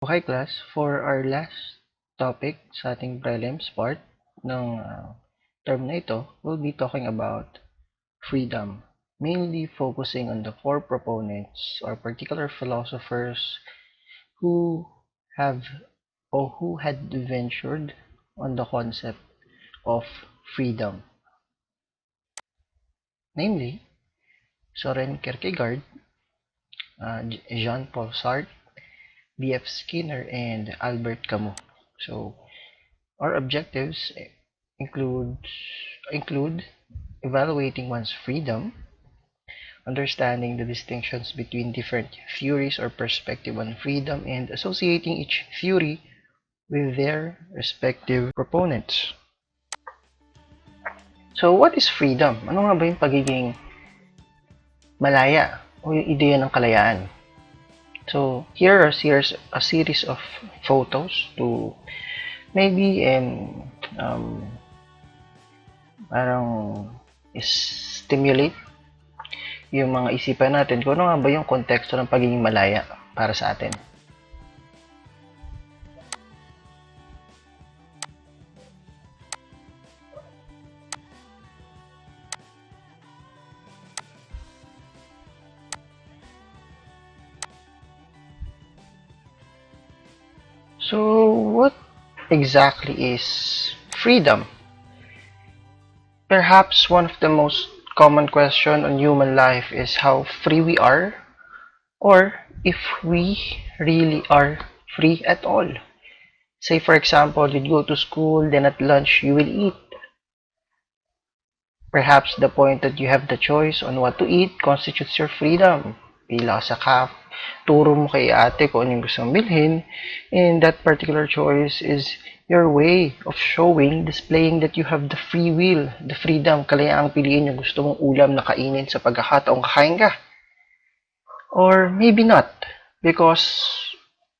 Okay class, for our last topic sa ating prelims part ng term na ito, we'll be talking about freedom, mainly focusing on the four proponents or particular philosophers who have or who had ventured on the concept of freedom, namely Soren Kierkegaard, Jean-Paul Sartre, B.F. Skinner, and Albert Camus. So, our objectives include evaluating one's freedom, understanding the distinctions between different theories or perspective on freedom, and associating each theory with their respective proponents. So, what is freedom? Ano nga ba yung pagiging malaya o yung ideya ng kalayaan? So, here are a series of photos to maybe parang stimulate yung mga isipan natin kung ano nga ba yung konteksto ng pagiging malaya para sa atin. So, what exactly is freedom? Perhaps one of the most common questions on human life is how free we are, or if we really are free at all. Say for example, you go to school, then at lunch you will eat. Perhaps the point that you have the choice on what to eat constitutes your freedom. Pila ka sa turo mo kay ate kung anong gusto mong bilhin, and that particular choice is your way of showing, displaying that you have the free will, the freedom, kalayaang piliin yung gusto mong ulam na kainin sa pagkakataong kakain ka. Or maybe not, because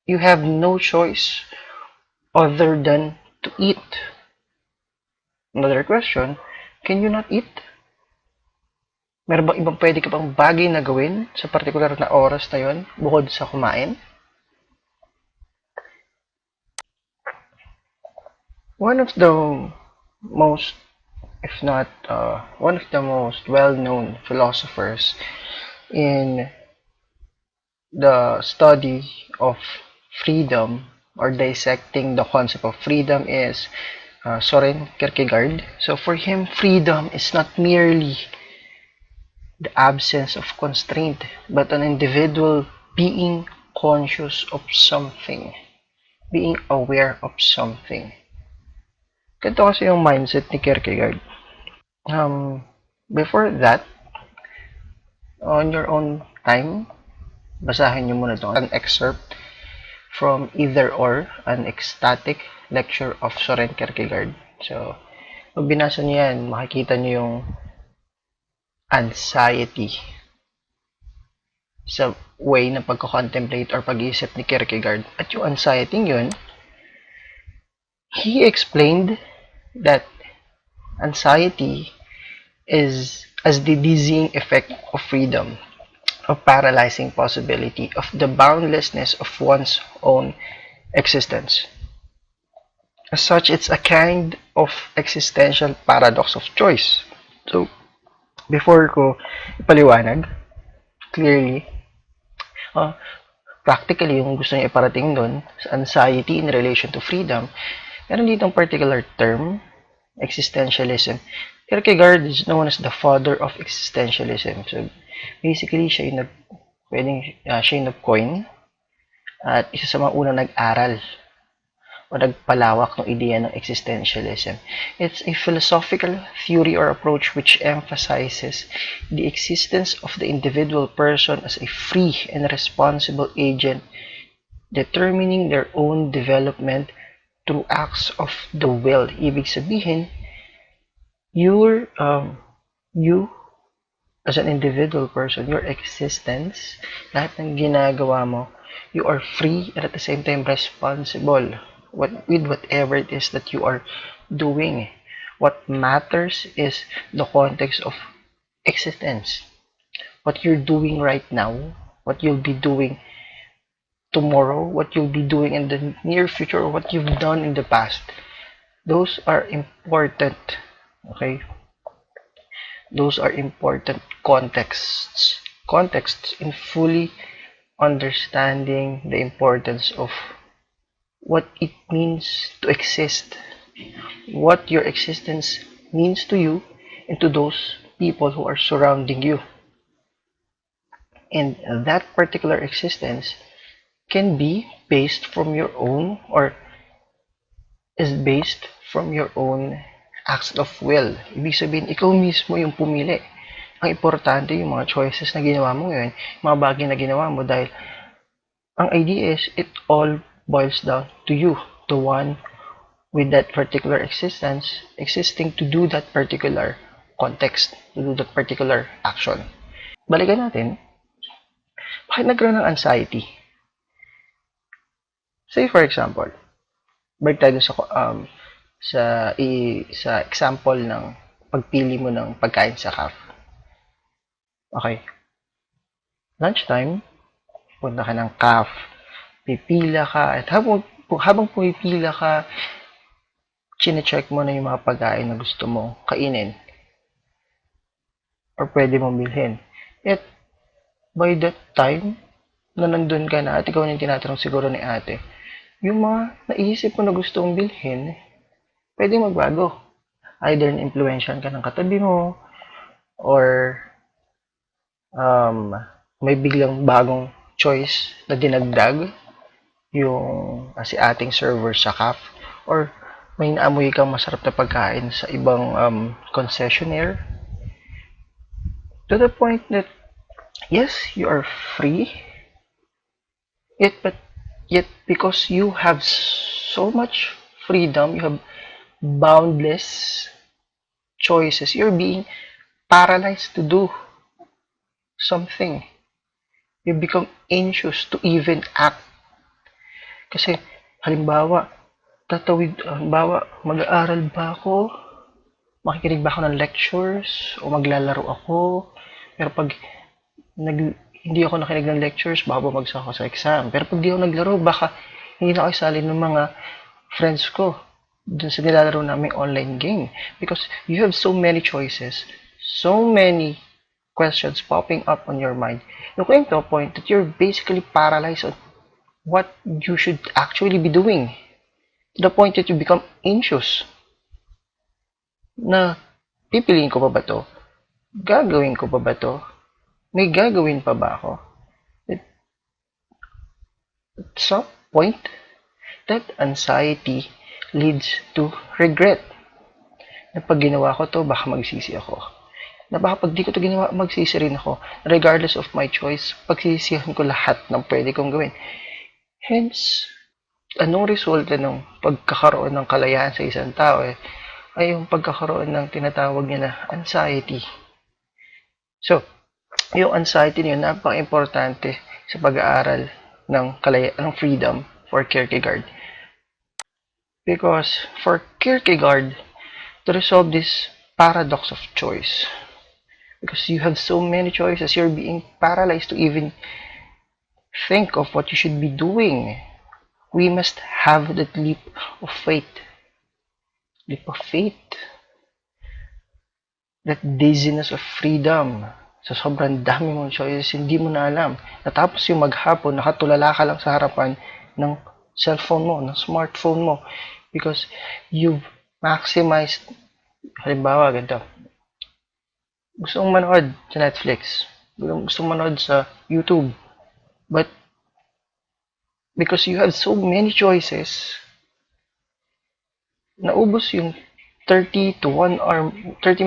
you have no choice other than to eat. Another question, can you not eat? Meron bang ibang pwede ka pang bagay na gawin sa particular na oras na yon bukod sa kumain? One of the most, if not one of the most well-known philosophers in the study of freedom or dissecting the concept of freedom is Soren Kierkegaard. So for him, freedom is not merely the absence of constraint, but an individual being conscious of something, being aware of something. Ganito kasi yung mindset ni Kierkegaard. Before that, on your own time, basahin nyo muna ito, an excerpt from Either or, an ecstatic lecture of Soren Kierkegaard. So, pag binasa nyo yan, makikita nyo yung anxiety sa way ng pagko-contemplate or pag-iisip ni Kierkegaard. At yung anxiety yun, he explained that anxiety is as the dizzying effect of freedom, of paralyzing possibility, of the boundlessness of one's own existence. As such, it's a kind of existential paradox of choice. So, before ko ipaliwanag, clearly, practically, yung gusto niya iparating doon sa anxiety in relation to freedom, meron ditong particular term, existentialism. Kierkegaard is known as the father of existentialism. So, basically, siya yung nag-coin at isa sa mga unang nag-aral o nagpalawak ng ideya ng existentialism. It's a philosophical theory or approach which emphasizes the existence of the individual person as a free and responsible agent determining their own development through acts of the will. Ibig sabihin, you as an individual person, your existence, lahat ng ginagawa mo, you are free and at the same time responsible with whatever it is that you are doing. What matters is the context of existence. What you're doing right now, what you'll be doing tomorrow, what you'll be doing in the near future, or what you've done in the past. Those are important. Okay? Those are important contexts. Contexts in fully understanding the importance of what it means to exist, what your existence means to you and to those people who are surrounding you. And that particular existence can be based from your own, or is based from your own acts of will. Ibig sabihin, ikaw mismo yung pumili. Ang importante yung mga choices na ginawa mo ngayon, mga bagay na ginawa mo, dahil ang idea is it all boils down to you, the one with that particular existence, existing to do that particular context, to do that particular action. Balikan natin, bakit nagkaroon ng anxiety? Say for example, balik tayo sa example ng pagpili mo ng pagkain sa cafe. Okay. Lunchtime, punta ka ng cafe, pipila ka, at habang pumipila ka, chine-check mo na yung mga pagkain na gusto mo kainin or pwede mong bilhin. Yet, by that time na nandun ka na at ikaw na yung tinatanong siguro ni ate, yung mga naisip mo na gusto mong bilhin, pwede magbago. Either na-influensyan ka ng katabi mo, or may biglang bagong choice na dinagdag yung si ating server sa cafe, or may naamoy kang masarap na pagkain sa ibang concessionaire, to the point that yes, you are free, yet because you have so much freedom, you have boundless choices, you're being paralyzed to do something. You become anxious to even act. Kasi, halimbawa, mag-aaral ba ako? Makikinig ba ako ng lectures? O maglalaro ako? Pero pag hindi ako nakinig ng lectures, baka bumagsak ako sa exam. Pero pag di ako naglaro, baka hindi na ako isali ng mga friends ko dun sa nilalaro naming online game. Because you have so many choices, so many questions popping up on your mind. You're going to a point that you're basically paralyzed on what you should actually be doing. To the point that you become anxious. Na, pipiliin ko pa ba to? Gagawin ko pa ba to? May gagawin pa ba ako? At some point, that anxiety leads to regret. Na pag ginawa ko to, baka magsisi ako. Na baka pag di ko to ginawa, magsisi rin ako. Regardless of my choice, pagsisihan ko lahat ng pwede kong gawin. Hence, anong resulta ng pagkakaroon ng kalayaan sa isang tao ay yung pagkakaroon ng tinatawag niya na anxiety. So, yung anxiety niyo napaka-importante sa pag-aaral ng ng freedom for Kierkegaard. Because for Kierkegaard, to resolve this paradox of choice, because you have so many choices, you're being paralyzed to even think of what you should be doing. We must have that leap of faith. Leap of faith. That dizziness of freedom. Sa sobrang dami mong choices, hindi mo na alam. Natapos yung maghapon, nakatulala ka lang sa harapan ng cellphone mo, ng smartphone mo. Because you've maximized, halimbawa, ganito. Gusto mong manood sa Netflix. Gusto mong manood sa YouTube. But, because you have so many choices, naubos yung 30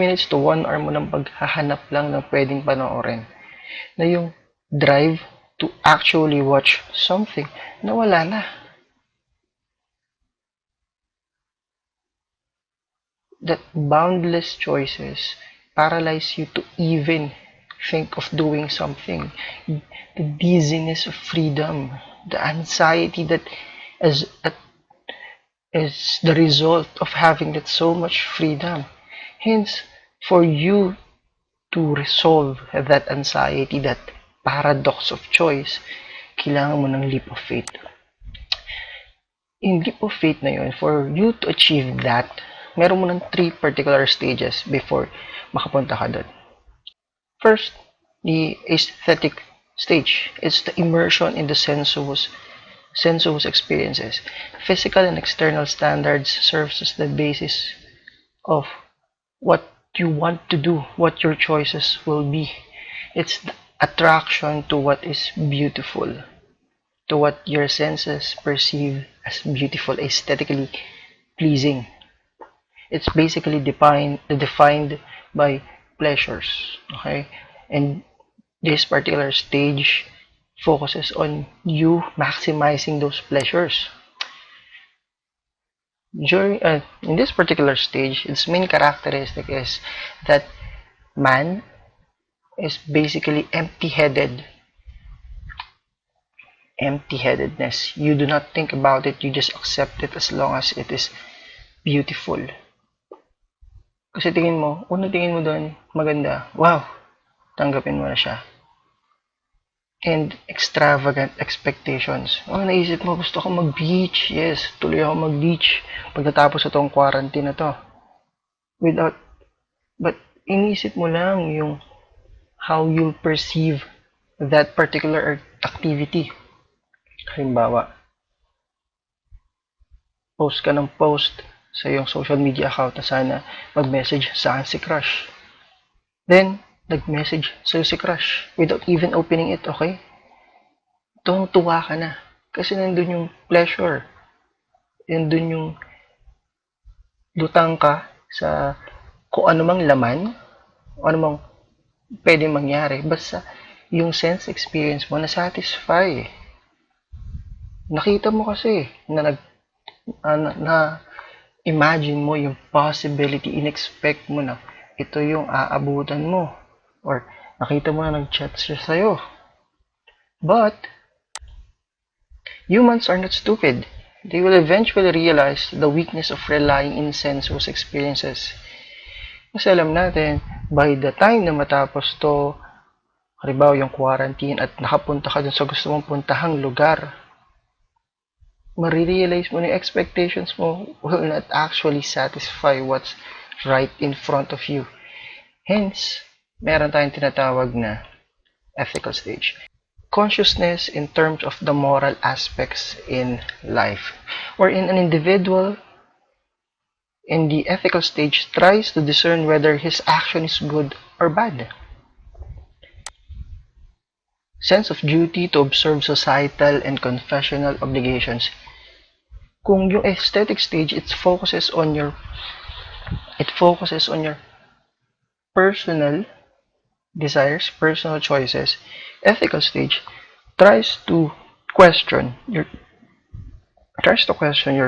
minutes to 1 hour mo ng paghahanap lang ng pwedeng panoorin. Na yung drive to actually watch something, nawala na. That boundless choices paralyze you to even think of doing something. The dizziness of freedom, the anxiety that is the result of having that so much freedom. Hence, for you to resolve that anxiety, that paradox of choice, kailangan mo ng leap of faith. In leap of faith na yun, for you to achieve that, meron mo ng 3 particular stages before makapunta ka doon. First, the aesthetic stage. It's the immersion in the sensuous experiences. Physical and external standards serves as the basis of what you want to do, what your choices will be. It's the attraction to what is beautiful, to what your senses perceive as beautiful, aesthetically pleasing. It's basically defined by pleasures, okay? And this particular stage focuses on you maximizing those pleasures. In this particular stage, its main characteristic is that man is basically empty-headed. Empty-headedness. You do not think about it, you just accept it as long as it is beautiful. Kasi tingin mo doon, maganda. Wow! Tanggapin mo na siya. And extravagant expectations. Naisip mo, gusto ko mag-beach. Yes, tuloy ako mag-beach pagkatapos itong quarantine na to. But inisip mo lang yung how you'll perceive that particular activity. Halimbawa, post ka ng post sa iyong social media account na sana mag-message sa akin si crush. Then, nag-message sa'yo si crush without even opening it, okay? Tuwang-tuwa ka na. Kasi nandun yung pleasure. Nandun yung lutang ka sa kung ano mang laman, o ano mang pwede mangyari. Basta yung sense experience mo na-satisfy. Nakita mo kasi na imagine mo yung possibility, in-expect mo na ito yung aabutan mo. Or nakita mo na nag-chat siya sa'yo. But, humans are not stupid. They will eventually realize the weakness of relying in sensuous experiences. Kasi alam natin, by the time na matapos to, halimbawa yung quarantine at nakapunta ka dun sa gusto mong puntahang lugar, marirealize mo na yung expectations mo will not actually satisfy what's right in front of you. Hence, meron tayong tinatawag na ethical stage. Consciousness in terms of the moral aspects in life, wherein an individual in the ethical stage tries to discern whether his action is good or bad. Sense of duty to observe societal and confessional obligations. Kung yung aesthetic stage, it focuses on your personal desires, personal choices. Ethical stage tries to question your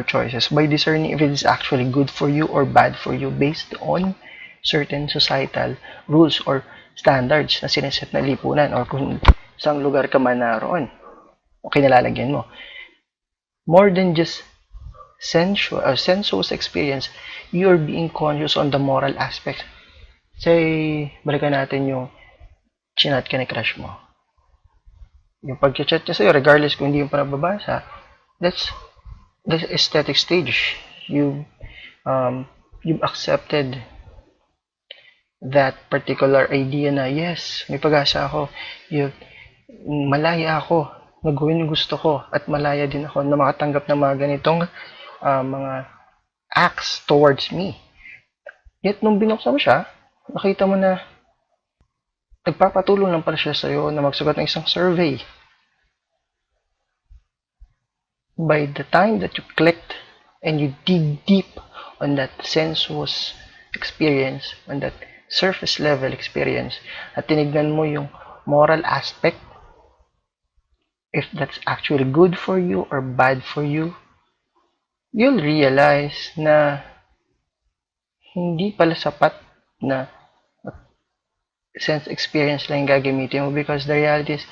choices by discerning if it is actually good for you or bad for you based on certain societal rules or standards na sineset na lipunan or kung saan lugar ka man naroon o kinalalagyan mo. More than just sensuous experience, you are being conscious on the moral aspect. Say, balikan natin yung chinat ka ni crush mo. Yung pag-chat niya sa'yo, regardless kung hindi yung panababasa, that's the aesthetic stage. You've accepted that particular idea na, yes, may pag-asa ako. Malaya ako. Nagawin yung gusto ko. At malaya din ako na makatanggap ng mga ganitong mga acts towards me. Yet, nung binuksan mo siya, nakita mo na nagpapatulong lang pala siya sa'yo na magsagot ng isang survey. By the time that you clicked and you dig deep on that sensuous experience, on that surface level experience, at tinignan mo yung moral aspect, if that's actually good for you or bad for you, you'll realize na hindi pala sapat na sense experience lang yung gagamitin mo because the reality is,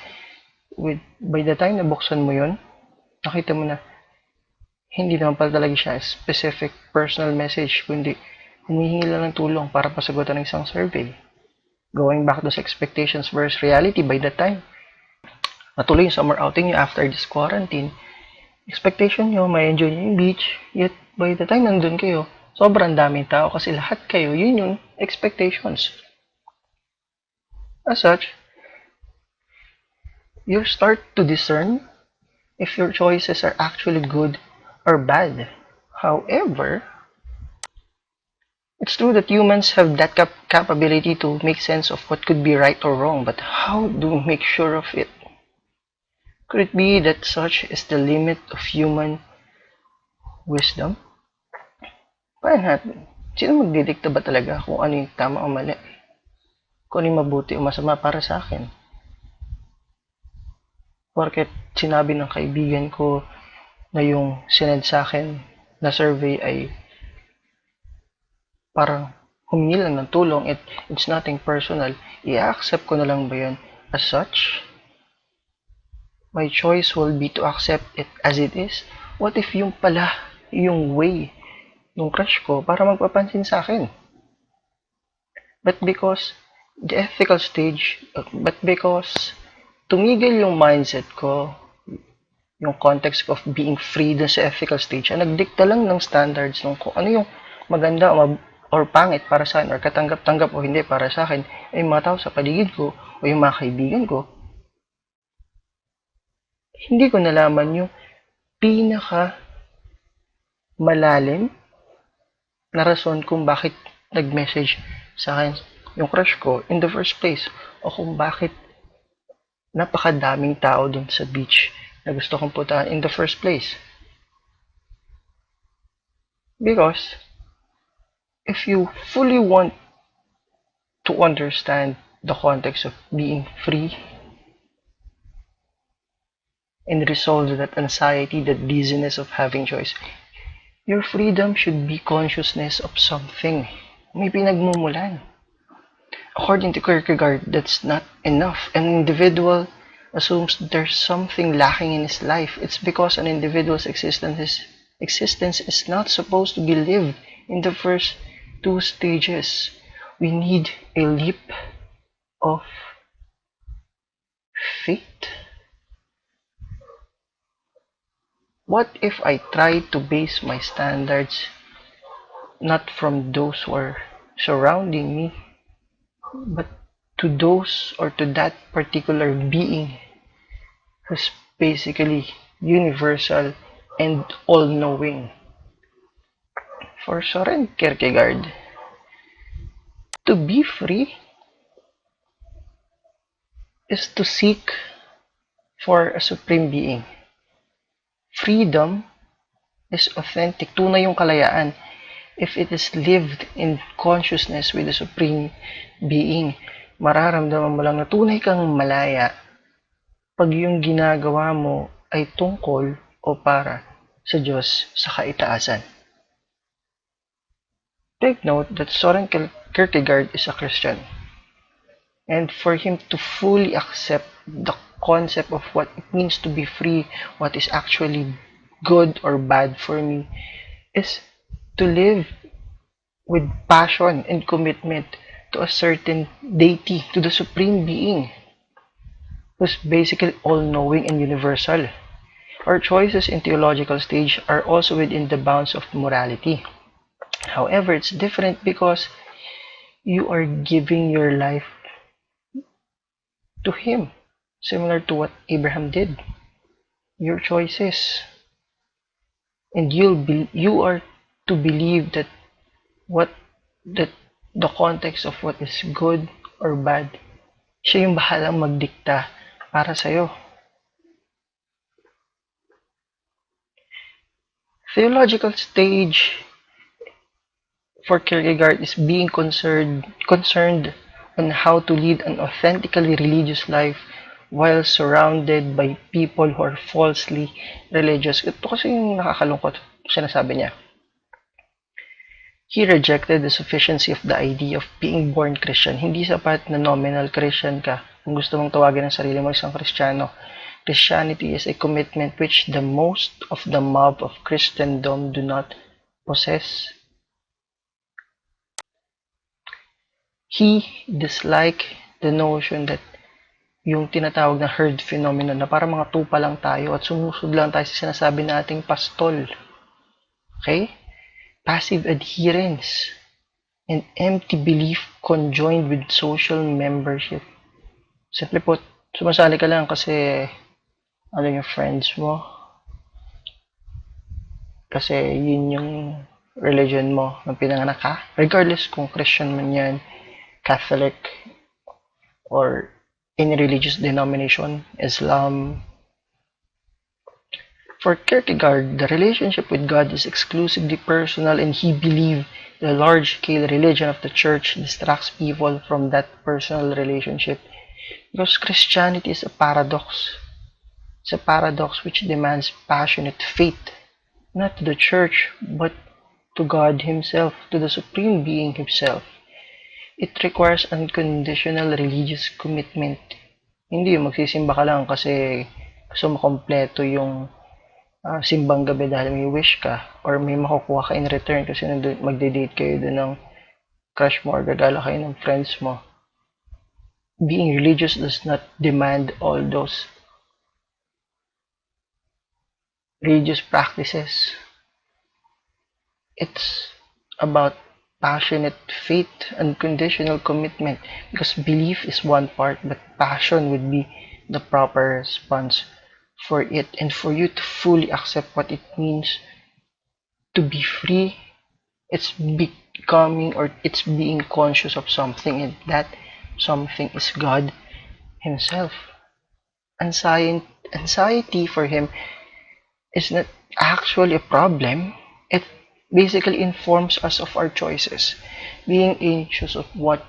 by the time na buksan mo yun, nakita mo na hindi naman pala talaga siya specific personal message, kundi humihingi lang ng tulong para pasagutan ng isang survey. Going back to expectations versus reality by that time. matuloy yung summer outing nyo after this quarantine, expectation nyo, may enjoy nyo yung beach, yet by the time nandun kayo, sobrang daming tao kasi lahat kayo, yun yung expectations. As such, you start to discern if your choices are actually good or bad. However, it's true that humans have that capability to make sense of what could be right or wrong, but how do we make sure of it? Could it be that such is the limit of human wisdom? Paano natin? Sino magdidikta ba talaga kung ano yung tama o mali? Kung ano yung mabuti o masama para sa akin? Porket sinabi ng kaibigan ko na yung sinend sa akin na survey ay parang humingi lang ng tulong, it's nothing personal, i-accept ko na lang ba yun as such? My choice will be to accept it as it is. What if yung pala, yung way, yung crush ko para magpapansin sa akin? But because tumigil yung mindset ko, yung context of being free dun sa ethical stage, ang nagdikta lang ng standards nung kung ano yung maganda or pangit para sa akin, or katanggap-tanggap o hindi para sa akin, ay mga tao sa paligid ko o yung mga kaibigan ko. Hindi ko nalaman yung pinaka malalim na rason kung bakit nag-message sa akin yung crush ko in the first place, o kung bakit napakadaming tao dun sa beach na gusto kong puntahan in the first place. Because if you fully want to understand the context of being free and resolve that anxiety, that dizziness of having choice, your freedom should be consciousness of something. May pinagmumulan. According to Kierkegaard, that's not enough. An individual assumes there's something lacking in his life. It's because an individual's existence is not supposed to be lived in the first two stages. We need a leap of faith. What if I try to base my standards not from those who are surrounding me, but to those or to that particular being who's basically universal and all-knowing? For Soren Kierkegaard, to be free is to seek for a supreme being. Freedom is authentic, tunay yung kalayaan, if it is lived in consciousness with the supreme being. Mararamdaman mo lang na tunay kang malaya pag yung ginagawa mo ay tungkol o para sa Diyos sa kaitaasan. Take note that Soren Kierkegaard is a Christian, and for him to fully accept the concept of what it means to be free, what is actually good or bad for me, is to live with passion and commitment to a certain deity, to the supreme being, who's basically all-knowing and universal. Our choices in theological stage are also within the bounds of morality. However, it's different because you are giving your life to Him, similar to what Abraham did. Your choices, and you are to believe that the context of what is good or bad, siya yung bahalang magdikta para sa'yo. Theological stage for Kierkegaard is being concerned on how to lead an authentically religious life while surrounded by people who are falsely religious. Ito kasi yung nakakalungkot sinasabi niya. He rejected the sufficiency of the idea of being born Christian. Hindi sapat na nominal Christian ka kung gusto mong tawagin ang sarili mo isang Kristiyano. Christianity is a commitment which the most of the mob of Christendom do not possess. He disliked the notion that yung tinatawag na herd phenomenon na para mga tupa lang tayo at sumusod lang tayo sa sinasabi nating pastol. Okay? Passive adherence and empty belief conjoined with social membership. Simple put, sumasali ka lang kasi ano yung friends mo, kasi yun yung religion mo nung pinanganak ka, regardless kung Christian man yan, Catholic, or any religious denomination, Islam. For Kierkegaard, the relationship with God is exclusively personal, and he believed the large-scale religion of the church distracts people from that personal relationship. Because Christianity is a paradox. It's a paradox which demands passionate faith, not to the church, but to God Himself, to the Supreme Being Himself. It requires unconditional religious commitment. Hindi yung magsisimba ka lang kasi gusto mo kompleto yung simbang gabi dahil may wish ka or may makukuha ka in return kasi magde-date kayo doon ng crush mo or gagala kayo ng friends mo. Being religious does not demand all those religious practices. It's about passionate faith and conditional commitment, because belief is one part, but passion would be the proper response for it, and for you to fully accept what it means to be free. It's becoming, or it's being conscious of something, and that something is God Himself. Anxiety for him is not actually a problem. It basically informs us of our choices. Being anxious of what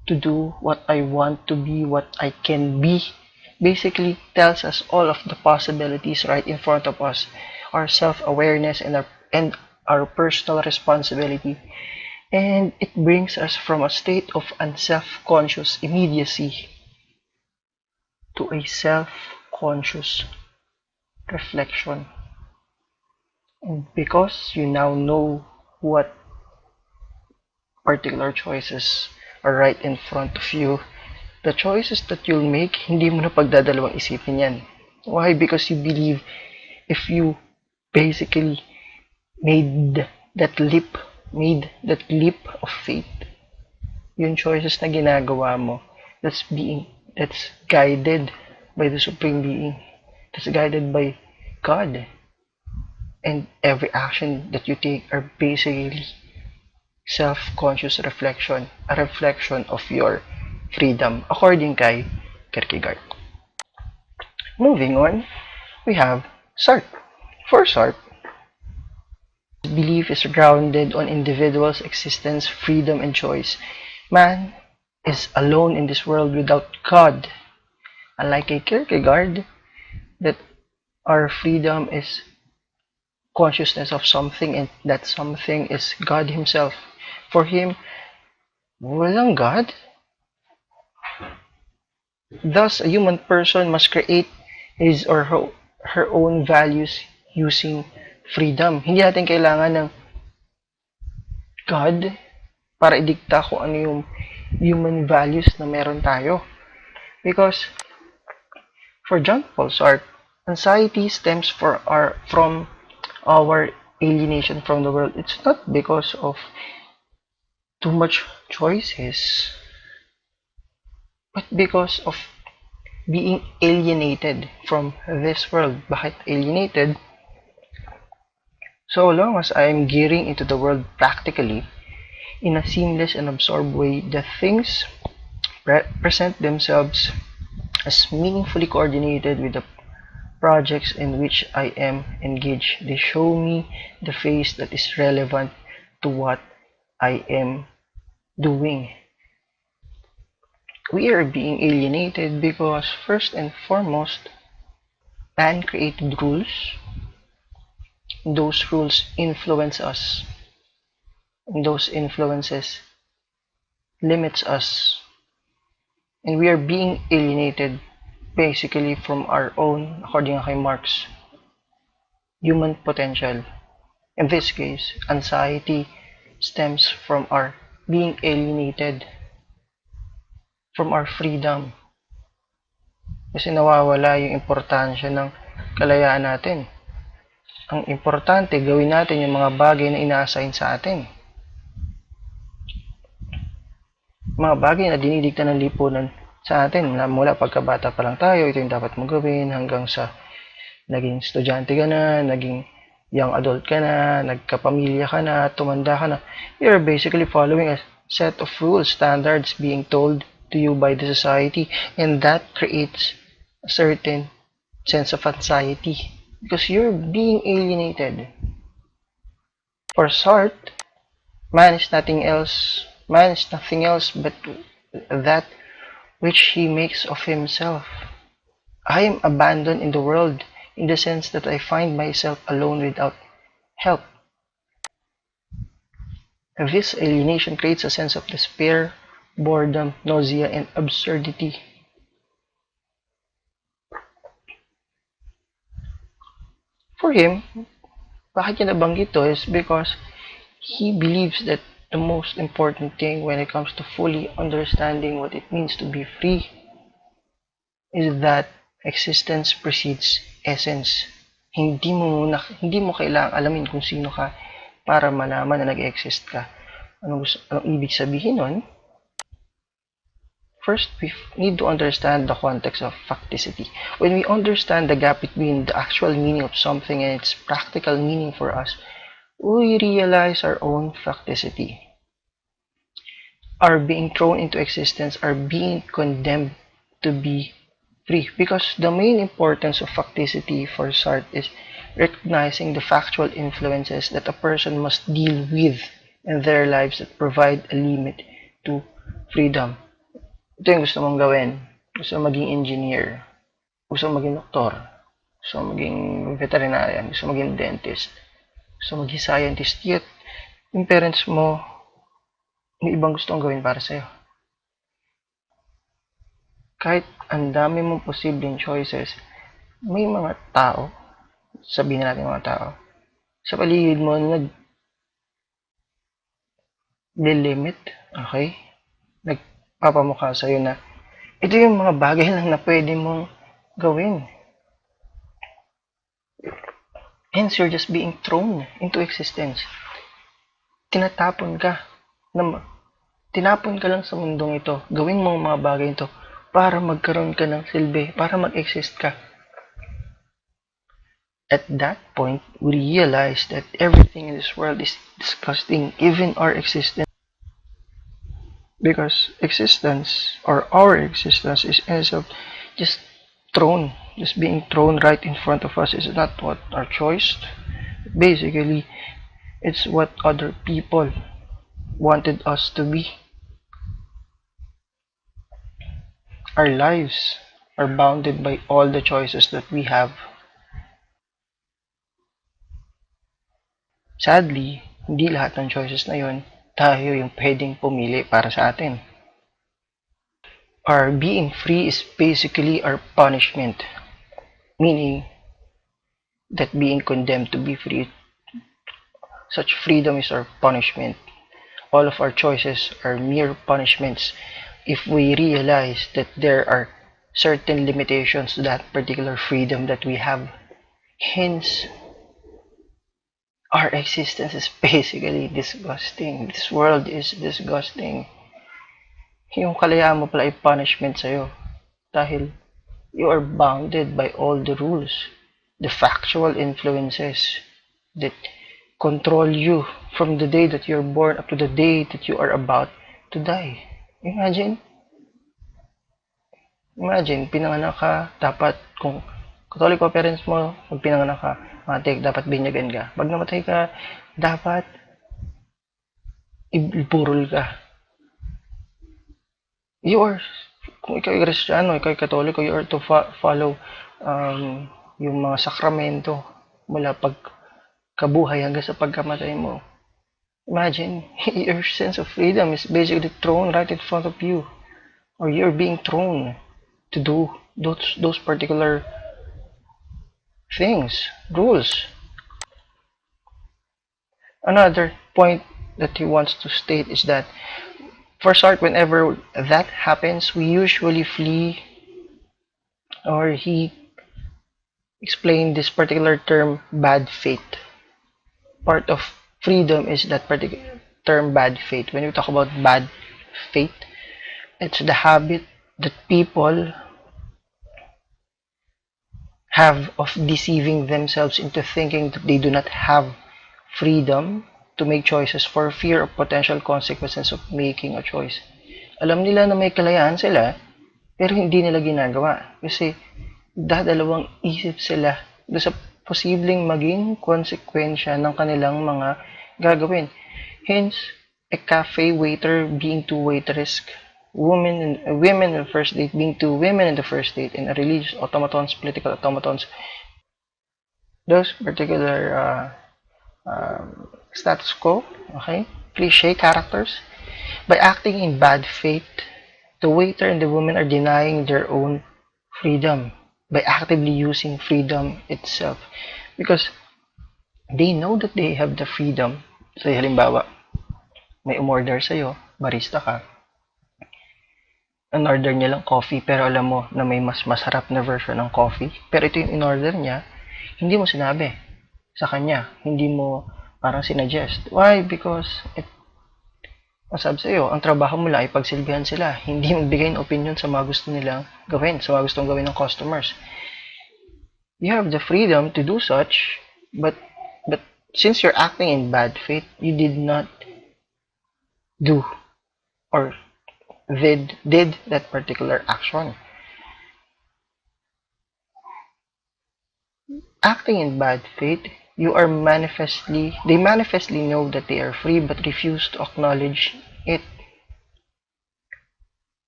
to do, what I want to be, what I can be, basically tells us all of the possibilities right in front of us, our self-awareness and our personal responsibility. And it brings us from a state of unself-conscious immediacy to a self-conscious reflection. And because you now know what particular choices are right in front of you, the choices that you'll make, hindi mo na pagdadalawang isipin yan. Why? Because you believe if you basically made that leap of faith, yung choices na ginagawa mo, that's guided by the Supreme Being, that's guided by God. And every action that you take are basically self-conscious reflection, a reflection of your freedom, according kay Kierkegaard. Moving on, we have Sartre. For Sartre, belief is grounded on individual's existence, freedom, and choice. Man is alone in this world without God. Unlike a Kierkegaard, that our freedom is consciousness of something, and that something is God Himself. For him, walang God. Thus, a human person must create his or her own values using freedom. Hindi natin kailangan ng God para idikta kung ano yung human values na meron tayo. Because for Jean-Paul Sartre, anxiety stems from our alienation from the world. It's not because of too much choices, but because of being alienated from this world. Bakit alienated? So long as I am gearing into the world practically, in a seamless and absorbed way, the things present themselves as meaningfully coordinated with the projects in which I am engaged. They show me the face that is relevant to what I am doing. We are being alienated because, first and foremost, man created rules. Those rules influence us. And those influences limits us. And we are being alienated basically from our own, according to Marx, human potential. In this case, anxiety stems from our being alienated from our freedom. Kasi nawawala yung importansya ng kalayaan natin. Ang importante, gawin natin yung mga bagay na ina-assign sa atin. Mga bagay na dinidikta ng lipunan sa atin na mula pagkabata pa lang tayo, ito yung dapat mong gawin hanggang sa naging estudyante ka na, naging young adult ka na, nagkapamilya ka na, tumanda ka na. You're basically following a set of rules, standards being told to you by the society, and that creates a certain sense of anxiety because you're being alienated. For Sartre, man is nothing else but that which he makes of himself. I am abandoned in the world in the sense that I find myself alone without help. This alienation creates a sense of despair, boredom, nausea, and absurdity. For him, bakit niya nabanggit to is because he believes that the most important thing when it comes to fully understanding what it means to be free is that existence precedes essence. Hindi mo kailangang alamin kung sino ka para malaman na nag-exist ka. Anong ibig sabihin nun? First, we need to understand the context of facticity. When we understand the gap between the actual meaning of something and its practical meaning for us, we realize our own facticity. Our being thrown into existence, our being condemned to be free. Because the main importance of facticity for Sartre is recognizing the factual influences that a person must deal with in their lives that provide a limit to freedom. Ito yung gusto mong gawin. Gusto mong maging engineer. Gusto mong maging doktor. Gusto mong maging veterinarian. Gusto mong maging dentist. Gusto mong maging scientist. Yet, yung parents mo, may ibang gusto mong gawin para sa'yo. Kahit ang dami mong posibleng choices, may mga tao, sabihin natin mga tao, sa paligid mo na nag-limit, okay? Nagpapamukha sa'yo na ito yung mga bagay lang na pwede mong gawin. Hence, you're just being thrown into existence. Tinapon ka lang sa mundong ito. Gawin mo ang mga bagay ito para magkaroon ka ng silbi, para mag-exist ka. At that point, we realize that everything in this world is disgusting, even our existence. Because existence, or our existence, is in itself just being thrown right in front of us. Is not what our choice. Basically, it's what other people wanted us to be. Our lives are bounded by all the choices that we have. Sadly, hindi lahat ng choices na yun tayo yung pwedeng pumili para sa atin. Our being free is basically our punishment, meaning that being condemned to be free, such freedom is our punishment. All of our choices are mere punishments if we realize that there are certain limitations to that particular freedom that we have. Hence, our existence is basically disgusting. This world is disgusting. Yung kalayaan mo pala ay punishment sa'yo. Dahil you are bounded by all the rules, the factual influences that control you from the day that you're born up to the day that you are about to die. Imagine, pinanganak ka, dapat kung Katoliko parents mo, pag pinanganak ka, matik, dapat binyagan ka. Pag namatay ka, dapat iburol ka. Kung ikaw ay Kristiyano, ikaw ay Katoliko, you are to follow yung mga sakramento mula pagkabuhay hanggang sa pagkamatay mo. Imagine, your sense of freedom is basically thrown right in front of you. Or you're being thrown to do those particular things, rules. Another point that he wants to state is that for Sartre, whenever that happens, we usually flee or he explained this particular term bad faith. Part of freedom is that particular term bad faith. When we talk about bad faith, it's the habit that people have of deceiving themselves into thinking that they do not have freedom to make choices for fear of potential consequences of making a choice. Alam nila na may kalayaan sila, pero hindi nila ginagawa. Kasi dadalawang isip sila do sa posibleng maging konsekwensya ng kanilang mga gagawin. Hence, a cafe waiter being too waitress, women in the first date being two women in the first date, and a religious automatons, political automatons. Those particular status quo, okay, cliche characters. By acting in bad faith, the waiter and the woman are denying their own freedom by actively using freedom itself, because they know that they have the freedom. So, halimbawa, may umorder sa'yo, barista ka, in-order niya lang coffee, pero alam mo na may mas masarap na version ng coffee, pero ito yung in-order niya, hindi mo sinabi sa kanya, hindi mo parang sinuggest. Why? Because masabi sa'yo, ang trabaho mo lang ay pagsilbihan sila, hindi magbigay ng opinion sa mga gusto nilang gawin, sa mga gustong gawin ng customers. You have the freedom to do such, but since you're acting in bad faith, you did not do or did that particular action. Acting in bad faith, they manifestly know that they are free but refuse to acknowledge it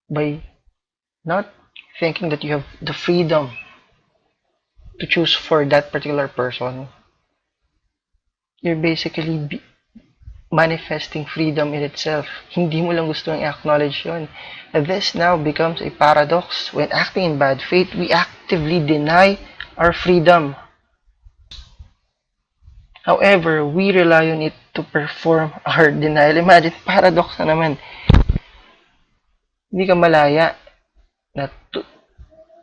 by not thinking that you have the freedom to choose for that particular person. You're basically manifesting freedom in itself. Hindi mo lang gusto i-acknowledge yun. This now becomes a paradox. When acting in bad faith, we actively deny our freedom. However, we rely on it to perform our denial. Imagine, paradox na naman. Hindi ka malaya na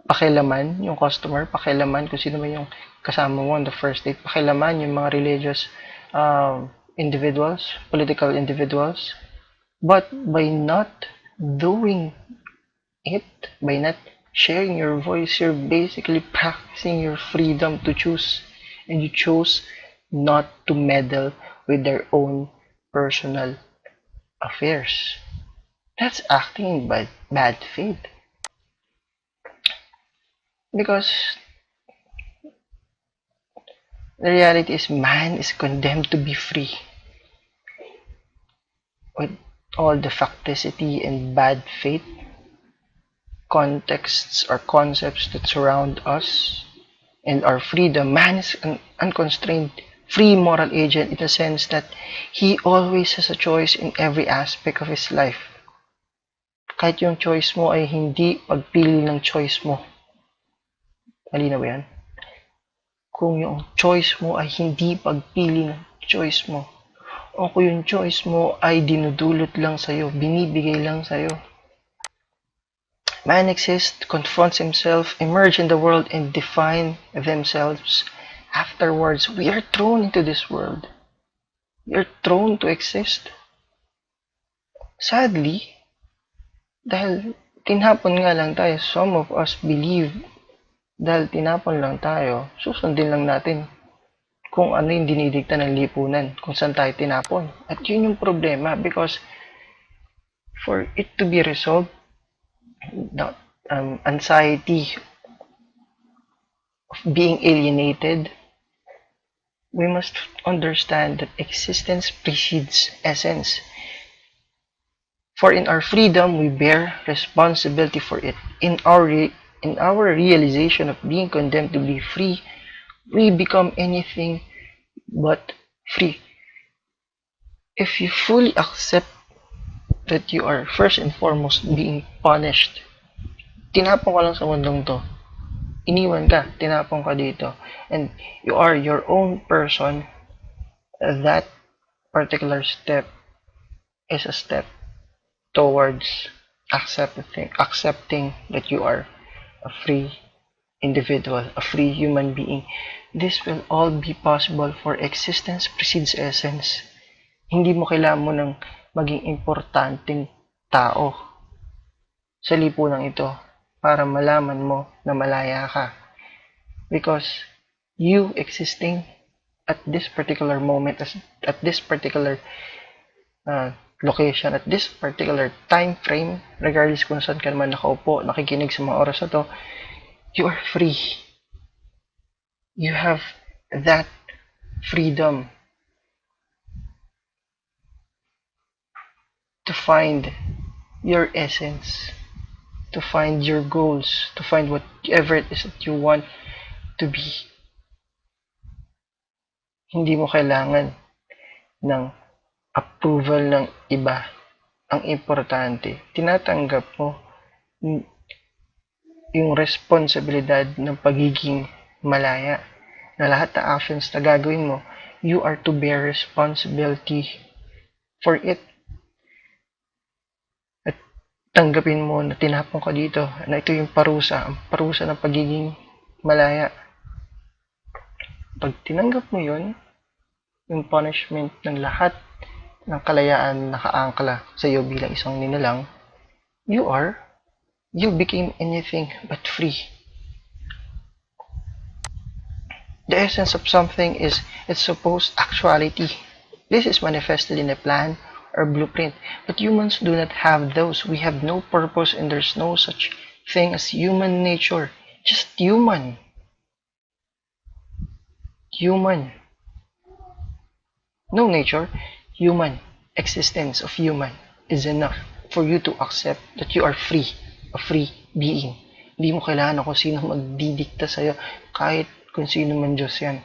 pakilaman yung customer, pakilaman kung sino man yung kasama mo on the first date, pakilaman yung mga religious individuals, political individuals. But by not doing it, by not sharing your voice, you're basically practicing your freedom to choose. And you chose not to meddle with their own personal affairs. That's acting in bad faith. Because the reality is man is condemned to be free. With all the facticity and bad faith contexts or concepts that surround us and our freedom, man is an unconstrained free moral agent in the sense that he always has a choice in every aspect of his life. Kahit yung choice mo ay hindi pagpili ng choice mo. Malinaw ba yan? Kung yung choice mo ay hindi pagpili ng choice mo, o kung yung choice mo ay dinudulot lang sa'yo, binibigay lang sa'yo. Man exists, confronts himself, emerge in the world, and define themselves. Afterwards, we are thrown into this world. We are thrown to exist. Sadly, dahil tinapon nga lang tayo, some of us believe dahil tinapon lang tayo, susundin lang natin kung ano yung dinidikta ng lipunan, kung saan tayo tinapon. At yun yung problema because for it to be resolved, the anxiety of being alienated, we must understand that existence precedes essence. For in our freedom, we bear responsibility for it. In our realization of being condemned to be free, we become anything but free. If you fully accept that you are first and foremost being punished, tinapon ka lang sa mundong to, iniwan ka, tinapon ka dito, and you are your own person, that particular step is a step towards accepting that you are a free individual, a free human being. This will all be possible for existence precedes essence. Hindi mo kailangan mo ng maging importanteng tao sa lipunang ito para malaman mo na malaya ka. Because you existing at this particular moment, at this particular location, at this particular time frame, regardless kung saan ka naman nakaupo, nakikinig sa mga oras na to, you are free. You have that freedom to find your essence, to find your goals, to find whatever it is that you want to be. Hindi mo kailangan ng approval ng iba. Ang importante, tinatanggap mo yung responsibilidad ng pagiging malaya. Na lahat ng actions na gagawin mo, you are to bear responsibility for it. At tanggapin mo na tinapon ka dito, na ito yung parusa, ang parusa ng pagiging malaya. Pag tinanggap mo yun, yung punishment ng lahat ng kalayaan na nakaangkla sa iyo bilang isang nilalang, you became anything but free. The essence of something is its supposed actuality. This is manifested in a plan or blueprint, but humans do not have those. We have no purpose and there's no such thing as human nature. Just human. Human. No nature, human. Existence of human is enough for you to accept that you are free, a free being. Hindi mo kailangan kung sino magdidikta sa'yo, kahit kung sino man Diyos yan.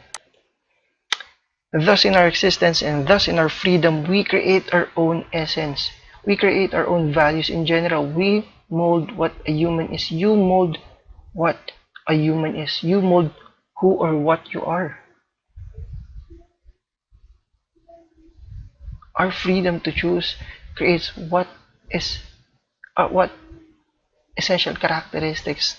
Thus in our existence and thus in our freedom, we create our own essence. We create our own values in general. We mold what a human is. You mold what a human is. You mold who or what you are. Our freedom to choose creates what essential characteristics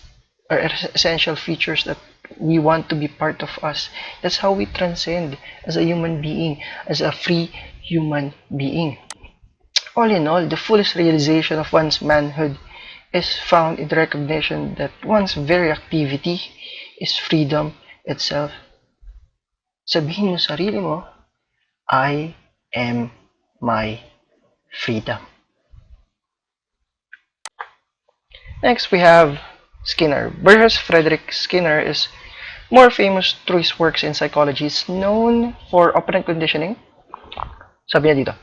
or essential features that we want to be part of us. That's how we transcend as a human being, as a free human being. All in all, the fullest realization of one's manhood is found in the recognition that one's very activity is freedom itself. Sabihin mo sa sarili mo, I am my freedom. Next, we have Skinner. Bernard Frederick Skinner is more famous through his works in psychology. He's known for operant conditioning. Sabi niya dito,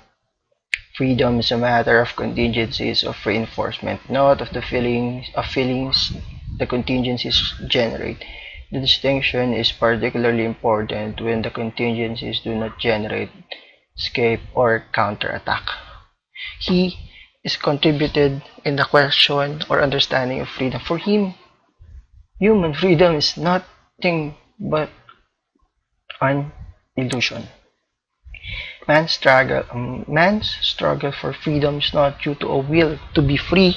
freedom is a matter of contingencies of reinforcement, not of the feelings the contingencies generate. The distinction is particularly important when the contingencies do not generate escape or counterattack. He is contributed in the question or understanding of freedom. For him, human freedom is nothing but an illusion. Man's struggle for freedom is not due to a will to be free,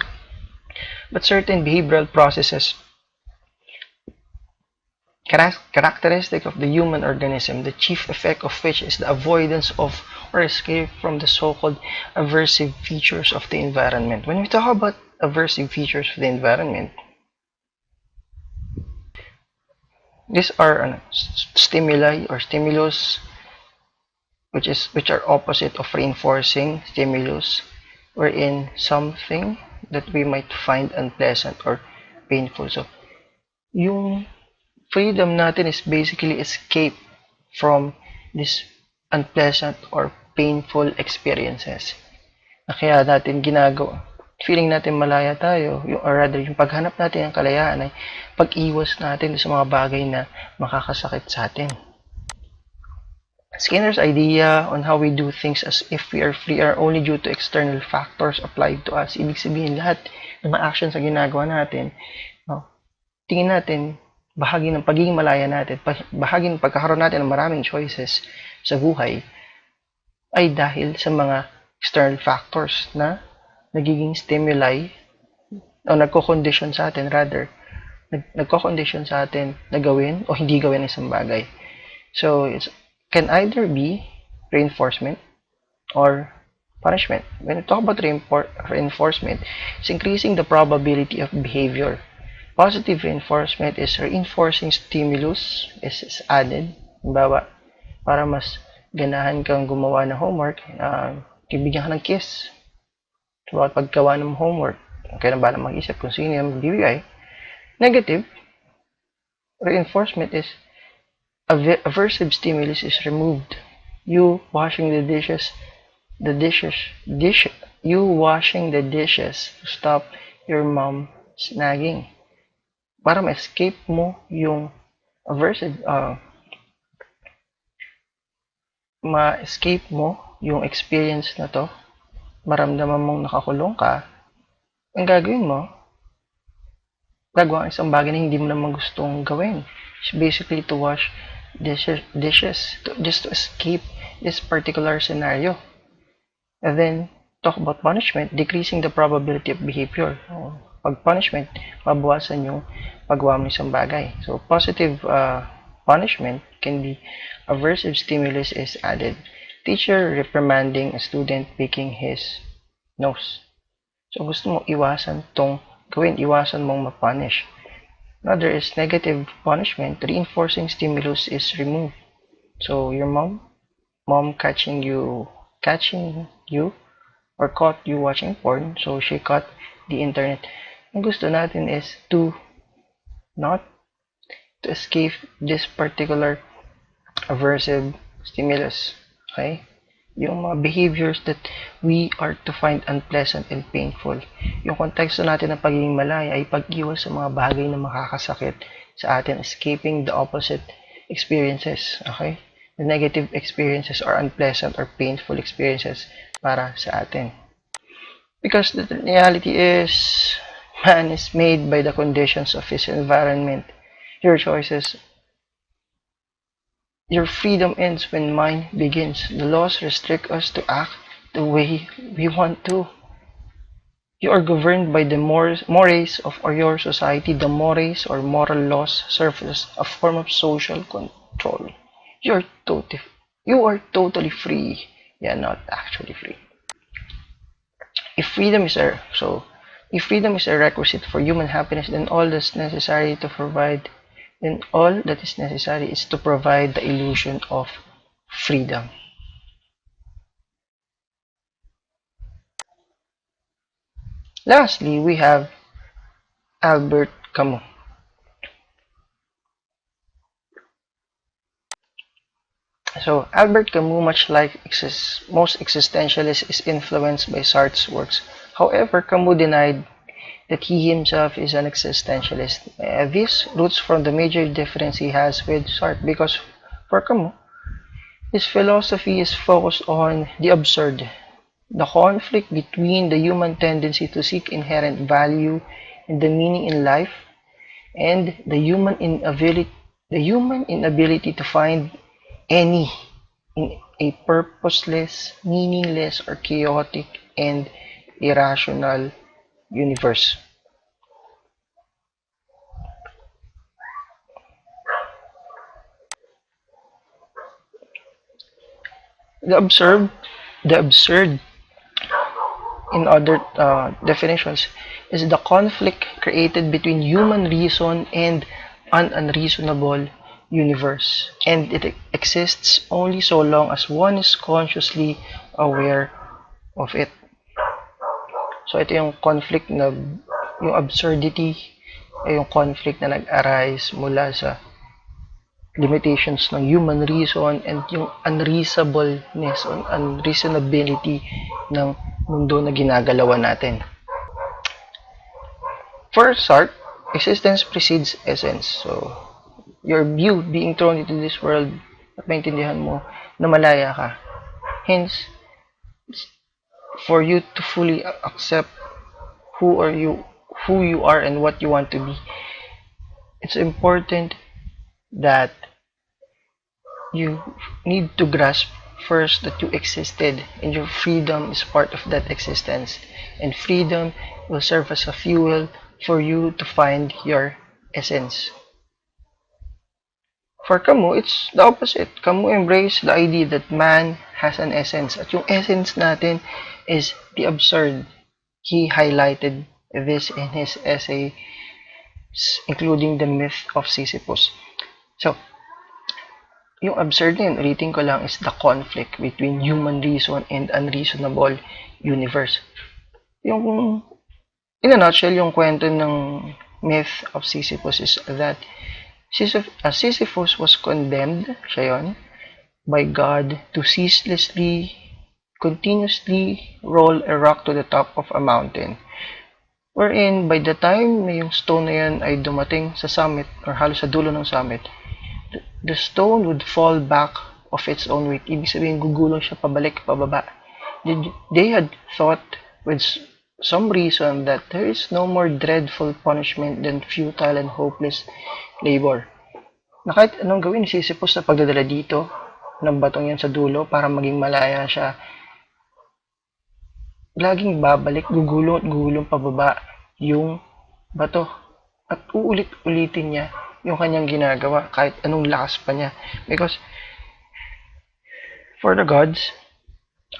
but certain behavioral processes characteristic of the human organism, the chief effect of which is the avoidance of or escape from the so-called aversive features of the environment. When we talk about aversive features of the environment, these are stimuli or stimulus which are opposite of reinforcing stimulus, wherein something that we might find unpleasant or painful. So, yung freedom natin is basically escape from this unpleasant or painful experiences. Na kaya natin ginagawa, feeling natin malaya tayo, or rather, yung paghanap natin ng kalayaan ay pag-iwas natin sa mga bagay na makakasakit sa atin. Skinner's idea on how we do things as if we are free are only due to external factors applied to us. Ibig sabihin, lahat ng mga actions na ginagawa natin, tingin natin, bahagi ng pagiging malaya natin, bahagi ng pagkakaroon natin ng maraming choices sa buhay, ay dahil sa mga external factors na nagiging stimuli o nagko-condition sa atin rather nagko-condition sa atin na gawin o hindi gawin isang bagay. So, it can either be reinforcement or punishment. When we talk about reinforcement, it's increasing the probability of behavior. Positive reinforcement is reinforcing stimulus is added. Halimbawa, para mas ganahan kang gumawa ng homework, bibigyan ka ng kiss. So, bawat paggawa ng homework, kaya na ba mag-isip kung sino yung magbibigay. Negative reinforcement is aversive stimulus is removed. You washing the dishes to stop your mom nagging. Para ma-escape mo yung aversive, ma-escape mo yung experience na to, maramdaman mong nakakulong ka, ang gagawin mo, gagawa isang bagay na hindi mo naman gustong gawin. It's basically to wash dishes just to escape this particular scenario. And then, talk about punishment, decreasing the probability of behavior. Pag punishment, mabawasan yung paggawa mo ng isang bagay. So, positive punishment can be aversive stimulus is added. Teacher reprimanding a student picking his nose. So, gusto mo iwasan tong gawin, iwasan mong ma-punish. Another is negative punishment, reinforcing stimulus is removed. So, your mom catching you or caught you watching porn, so she caught the internet. Ang gusto natin is to escape this particular aversive stimulus. Okay? Yung mga behaviors that we are to find unpleasant and painful. Yung konteksto natin ng pagiging malaya ay pag-iwas sa mga bagay na makakasakit sa atin, escaping the opposite experiences. Okay? The negative experiences are unpleasant or painful experiences para sa atin. Because the reality is, man is made by the conditions of his environment. Your choices, your freedom ends when mine begins. The laws restrict us to act the way we want to. You are governed by the mores of your society. The mores or moral laws serve as a form of social control. You are totally free. You are not actually free. If freedom is a requisite for human happiness, then all that is necessary is to provide the illusion of freedom. Lastly, we have Albert Camus. So, Albert Camus, much like most existentialists, is influenced by Sartre's works. However, Camus denied that he himself is an existentialist. This roots from the major difference he has with Sartre, because for Camus, his philosophy is focused on the absurd, the conflict between the human tendency to seek inherent value and the meaning in life, and the human inability to find any in a purposeless, meaningless, or chaotic and irrational universe. The absurd in other definitions is the conflict created between human reason and an unreasonable universe, and it exists only so long as one is consciously aware of it. So ito yung conflict na yung absurdity ay yung conflict na nag-arise mula sa limitations ng human reason and yung unreasonableness or unreasonability ng mundo na ginagalawan natin. For Sartre, existence precedes essence. So, your view being thrown into this world at maintindihan mo na malaya ka. Hence, for you to fully accept who you are and what you want to be, it's important that you need to grasp first that you existed and your freedom is part of that existence, and freedom will serve as a fuel for you to find your essence. For Camus, it's the opposite. Camus embraced the idea that man has an essence. At yung essence natin is the absurd. He highlighted this in his essay, including the myth of Sisyphus. So, yung absurd na yun, ulitin ko lang, is the conflict between human reason and unreasonable universe. Yung, in a nutshell, yung kwento ng myth of Sisyphus is that Sisyphus was condemned, siya yun, by God to ceaselessly, continuously roll a rock to the top of a mountain. Wherein, by the time na yung stone na yun ay dumating sa summit, or halos sa dulo ng summit, the stone would fall back of its own weight. Ibig sabihin, gugulong siya pabalik, pababa. They had thought with some reason that there is no more dreadful punishment than futile and hopeless labor. Na kahit anong gawin ni Sisyphus sa pagdadala dito ng batong yan sa dulo para maging malaya siya, laging babalik, gugulong at gugulong pababa yung bato. At uulit-ulitin niya yung kanyang ginagawa kahit anong lakas pa niya. Because for the gods,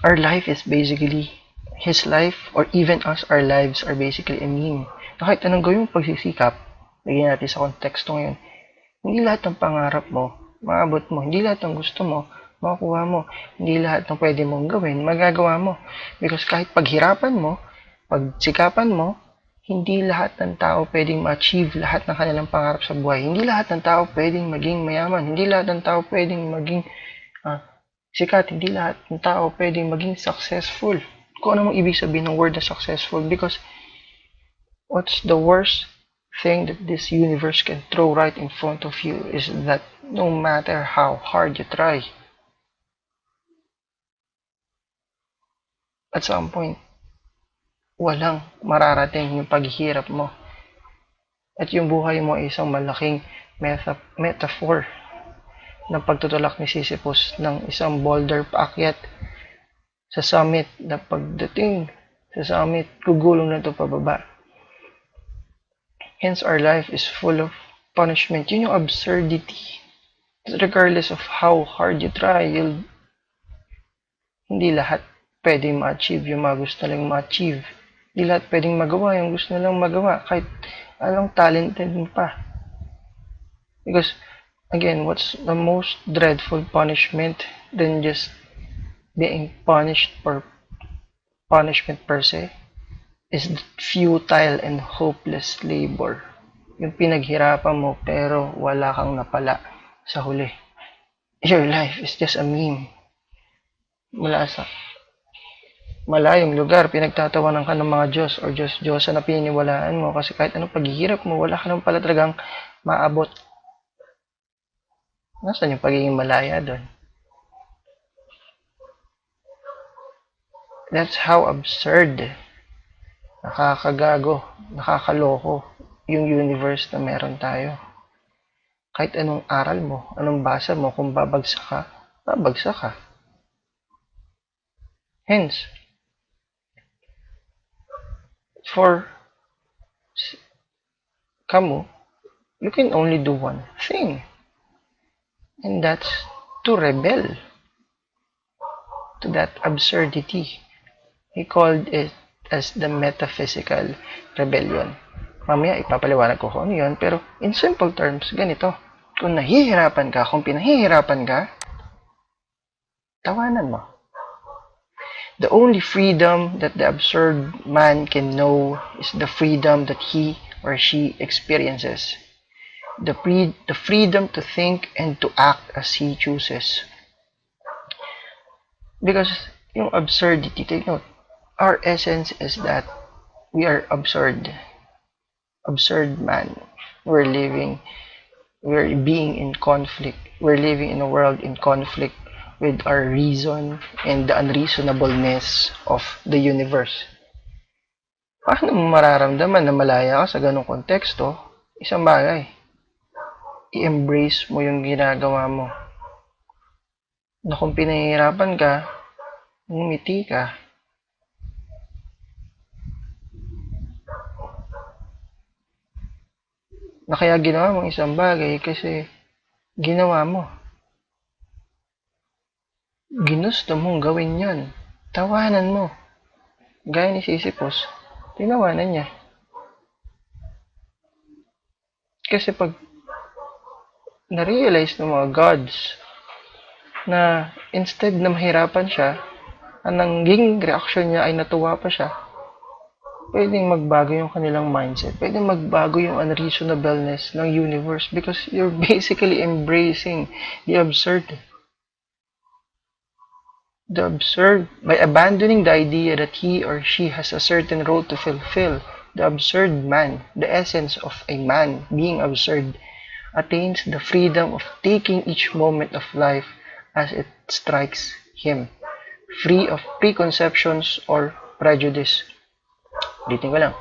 our life is basically, his life, or even us, our lives are basically a meme. Na kahit anong gawin yung pagsisikap, lagyan natin sa konteksto ngayon, hindi lahat ng pangarap mo, maabot mo. Hindi lahat ng gusto mo, makukuha mo. Hindi lahat ng pwede mong gawin, magagawa mo. Because kahit paghirapan mo, pagsikapan mo, hindi lahat ng tao pwedeng ma-achieve lahat ng kanilang pangarap sa buhay. Hindi lahat ng tao pwedeng maging mayaman. Hindi lahat ng tao pwedeng maging sikat. Hindi lahat ng tao pwedeng maging successful. Kung ano mong ibig sabihin ng word na successful. Because what's the worst thing that this universe can throw right in front of you is that no matter how hard you try, at some point, walang mararating yung paghihirap mo. At yung buhay mo ay isang malaking metaphor ng pagtutulak ni Sisyphus ng isang boulder paakyat sa summit, na pagdating sa summit, gugulong na ito pababa. Hence, our life is full of punishment. Yun yung absurdity. Regardless of how hard you try, hindi lahat pwedeng ma-achieve yung mga gusto nilang ma-achieve. Hindi lahat pwedeng magawa yung gusto nilang magawa, kahit anong talented mo pa. Because, again, what's the most dreadful punishment than just being punished for punishment per se? Is futile and hopeless labor. Yung pinaghirapan mo pero wala kang napala sa huli. Your life is just a meme. Mula sa malayong lugar, pinagtatawanan ka ng mga Diyos or Diyos-Diyosa na pininiwalaan mo kasi kahit anong paghihirap mo, wala ka nang pala talagang maabot. Nasaan yung pagiging malaya doon? That's how absurd, nakakagago, nakakaloko yung universe na meron tayo. Kahit anong aral mo, anong basa mo, kung babagsak ka, babagsak ka. Hence, for Camus, you can only do one thing. And that's to rebel to that absurdity. He called it as the metaphysical rebellion. Mamaya ipapaliwanag ko kung ano yun, pero in simple terms, ganito. Kung nahihirapan ka, kung pinahihirapan ka, tawanan mo. The only freedom that the absurd man can know is the freedom that he or she experiences. The freedom to think and to act as he chooses. Because yung absurdity, take note, our essence is that we are absurd. Absurd man. We're being in conflict. We're living in a world in conflict with our reason and the unreasonableness of the universe. Paano mo mararamdaman na malaya ka sa ganong konteksto? Isang bagay. I-embrace mo yung ginagawa mo. Na kung pinahihirapan ka, ngumiti ka. Na kaya ginawa mong isang bagay kasi ginawa mo. Ginusto mong gawin yon. Tawanan mo. Gaya ni Sisyphus, tinawanan niya. Kasi pag na-realize ng mga gods na instead na mahirapan siya, ang naging reaction niya ay natuwa pa siya, pwedeng magbago yung kanilang mindset. Pwedeng magbago yung unreasonableness ng universe because you're basically embracing the absurd. The absurd, by abandoning the idea that he or she has a certain role to fulfill, the absurd man, the essence of a man being absurd, attains the freedom of taking each moment of life as it strikes him, free of preconceptions or prejudice. Ulitin ko lang.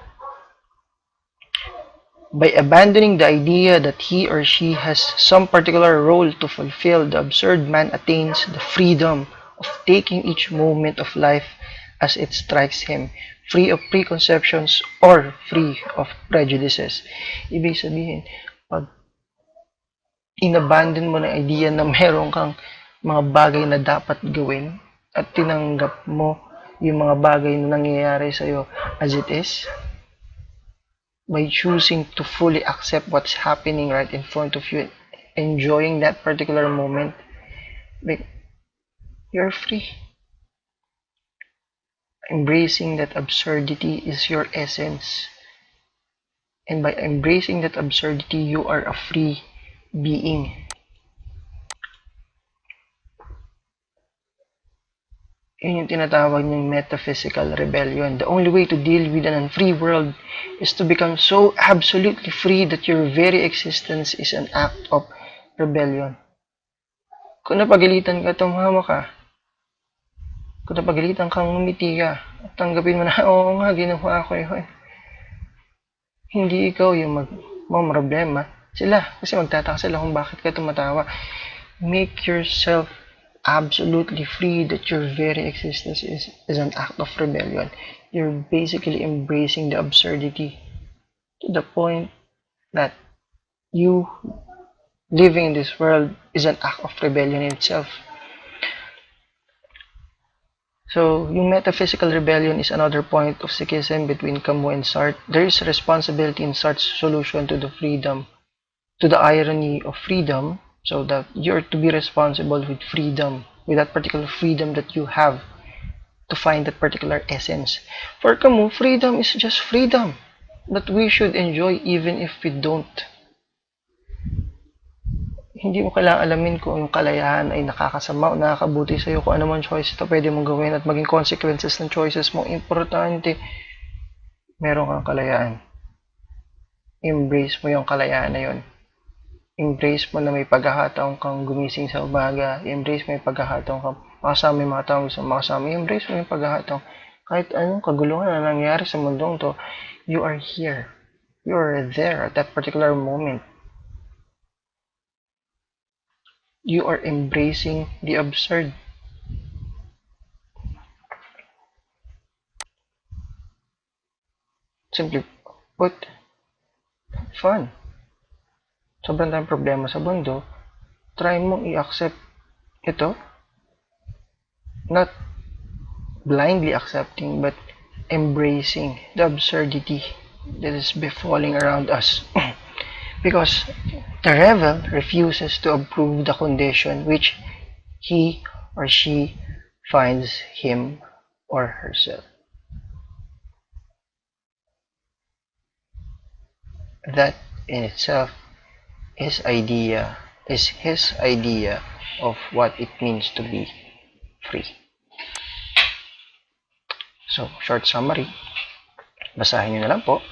By abandoning the idea that he or she has some particular role to fulfill, the absurd man attains the freedom of taking each moment of life as it strikes him, free of preconceptions or free of prejudices. Ibig sabihin, pag inabandon mo na idea na meron kang mga bagay na dapat gawin at tinanggap mo yung mga bagay na nangyayari sa'yo as it is, by choosing to fully accept what's happening right in front of you, enjoying that particular moment, you're free. Embracing that absurdity is your essence. And by embracing that absurdity, you are a free being. Yun yung tinatawag ng metaphysical rebellion. The only way to deal with an unfree world is to become so absolutely free that your very existence is an act of rebellion. Kung napagalitan ka, tumama ka. Kung napagalitan kang umiti ka, at tanggapin mo na, oo nga, ginawa ko yun. Hindi ikaw yung problema. Sila, kasi magtataka sila kung bakit ka tumatawa. Make yourself absolutely free that your very existence is an act of rebellion. You're basically embracing the absurdity to the point that you living in this world is an act of rebellion in itself. So, yung metaphysical rebellion is another point of schism between Camus and Sartre. There is responsibility in Sartre's solution to the freedom, to the irony of freedom, so that you're to be responsible with freedom, with that particular freedom that you have to find that particular essence. For Camus, freedom is just freedom that we should enjoy even if we don't. Hindi mo kailangan alamin kung yung kalayaan ay nakakasama o nakakabuti sa'yo, kung ano man choices na pwede mong gawin at maging consequences ng choices mo. Importante, meron kang kalayaan. Embrace mo yung kalayaan na yun. Embrace mo na may pagkakataon kang gumising sa umaga. Embrace mo yung pagkakataon kang makasama yung mga taong gusto makasama. Embrace mo yung pagkakataon. Kahit anong kaguluhan na nangyari sa mundong to, you are here. You are there at that particular moment. You are embracing the absurd. Simply put, fun. Sobrang daming problema sa mundo. Try mong i-accept ito. Not blindly accepting, but embracing the absurdity that is befalling around us. Because the rebel refuses to approve the condition which he or she finds him or herself. That in itself is his idea of what it means to be free. So, short summary. Basahin nyo na lang po.